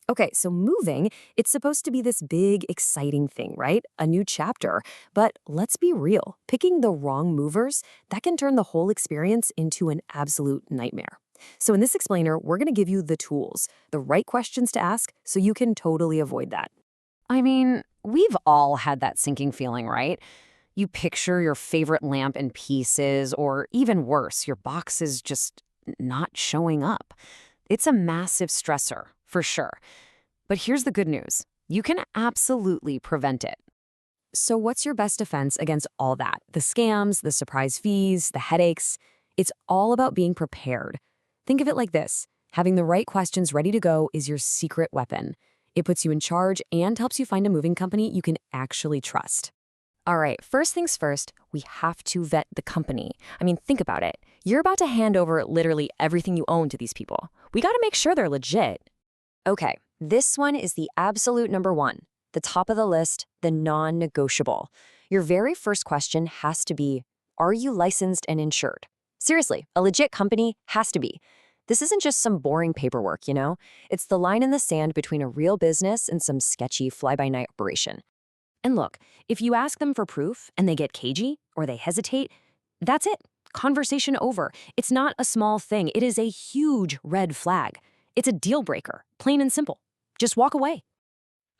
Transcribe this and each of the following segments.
Okay, so moving, it's supposed to be this big, exciting thing, right? A new chapter. But let's be real, picking the wrong movers, that can turn the whole experience into an absolute nightmare. So in this explainer, we're going to give you the tools, the right questions to ask so you can totally avoid that. I mean, we've all had that sinking feeling, right? You picture your favorite lamp in pieces, or even worse, your box is just not showing up. It's a massive stressor, for sure. But here's the good news. You can absolutely prevent it. So what's your best defense against all that? The scams, the surprise fees, the headaches? It's all about being prepared. Think of it like this. Having the right questions ready to go is your secret weapon. It puts you in charge and helps you find a moving company you can actually trust. All right, first things first, we have to vet the company. I mean, think about it. You're about to hand over literally everything you own to these people. We got to make sure they're legit. Okay, this one is the absolute number one, the top of the list, the non-negotiable. Your very first question has to be, are you licensed and insured? Seriously, a legit company has to be. This isn't just some boring paperwork, you know? It's the line in the sand between a real business and some sketchy fly-by-night operation. And look, if you ask them for proof and they get cagey or they hesitate, that's it. Conversation over. It's not a small thing. It is a huge red flag. It's a deal breaker, plain and simple. Just walk away.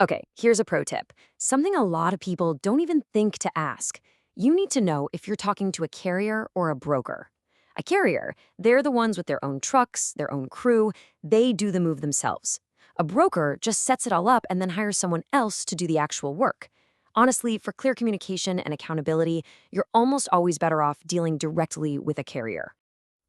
Okay, here's a pro tip. Something a lot of people don't even think to ask. You need to know if you're talking to a carrier or a broker. A carrier, they're the ones with their own trucks, their own crew. They do the move themselves. A broker just sets it all up and then hires someone else to do the actual work. Honestly, for clear communication and accountability, you're almost always better off dealing directly with a carrier.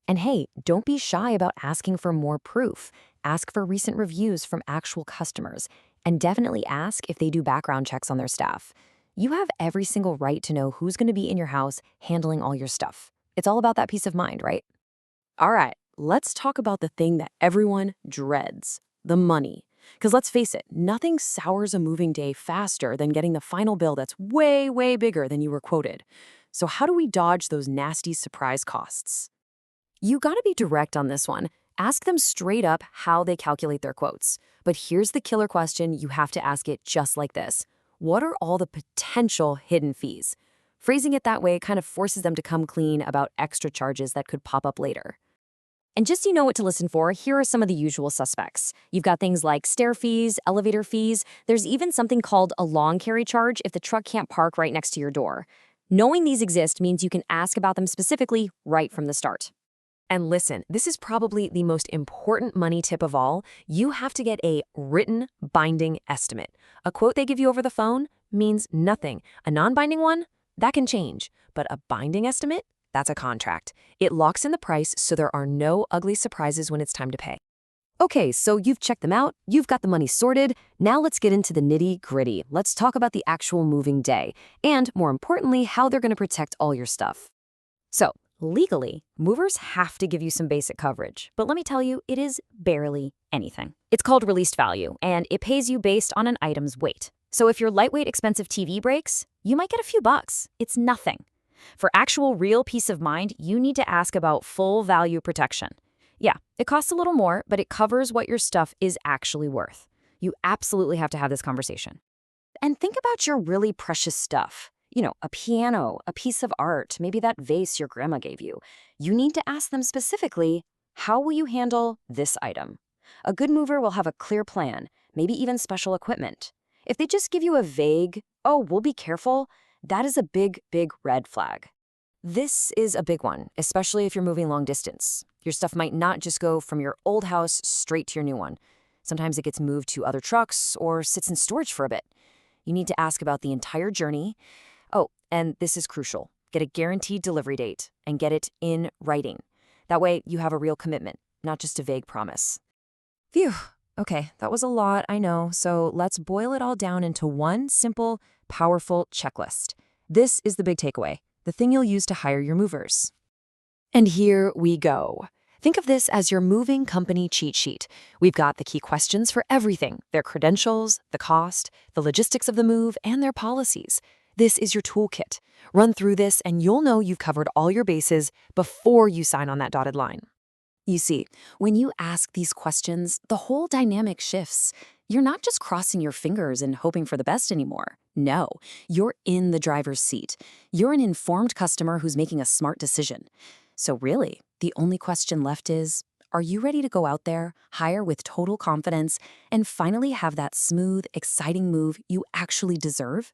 And hey, don't be shy about asking for more proof. Ask for recent reviews from actual customers, and definitely ask if they do background checks on their staff. You have every single right to know who's going to be in your house handling all your stuff. It's all about that peace of mind, right? All right, let's talk about the thing that everyone dreads, the money. Because let's face it, nothing sours a moving day faster than getting the final bill that's way, way bigger than you were quoted. So how do we dodge those nasty surprise costs? You gotta be direct on this one. Ask them straight up how they calculate their quotes. But here's the killer question, you have to ask it just like this. What are all the potential hidden fees? Phrasing it that way kind of forces them to come clean about extra charges that could pop up later. And just so you know what to listen for, here are some of the usual suspects. You've got things like stair fees, elevator fees. There's even something called a lawn carry charge if the truck can't park right next to your door. Knowing these exist means you can ask about them specifically right from the start. And listen, this is probably the most important money tip of all. You have to get a written, binding estimate. A quote they give you over the phone means nothing. A non-binding one, that can change. But a binding estimate? That's a contract. It locks in the price so there are no ugly surprises when it's time to pay. Okay, so you've checked them out, you've got the money sorted. Now let's get into the nitty-gritty. Let's talk about the actual moving day, and more importantly, how they're going to protect all your stuff. So, legally, movers have to give you some basic coverage, but let me tell you, it is barely anything. It's called released value, and it pays you based on an item's weight. So if your lightweight expensive TV breaks, you might get a few bucks. It's nothing. For actual real peace of mind, you need to ask about full value protection. Yeah, it costs a little more, but it covers what your stuff is actually worth. You absolutely have to have this conversation. And think about your really precious stuff. You know, a piano, a piece of art, maybe that vase your grandma gave you. You need to ask them specifically, how will you handle this item? A good mover will have a clear plan, maybe even special equipment. If they just give you a vague, oh, we'll be careful, that is a big, big red flag. This is a big one, especially if you're moving long distance. Your stuff might not just go from your old house straight to your new one. Sometimes it gets moved to other trucks or sits in storage for a bit. You need to ask about the entire journey. Oh, and this is crucial. Get a guaranteed delivery date and get it in writing. That way you have a real commitment, not just a vague promise. Phew. Okay, that was a lot, I know. So let's boil it all down into one simple, powerful checklist. This is the big takeaway, the thing you'll use to hire your movers. And here we go. Think of this as your moving company cheat sheet. We've got the key questions for everything, their credentials, the cost, the logistics of the move, and their policies. This is your toolkit. Run through this and you'll know you've covered all your bases before you sign on that dotted line. You see, when you ask these questions, the whole dynamic shifts. You're not just crossing your fingers and hoping for the best anymore. No, you're in the driver's seat. You're an informed customer who's making a smart decision. So really, the only question left is, are you ready to go out there, hire with total confidence, and finally have that smooth, exciting move you actually deserve?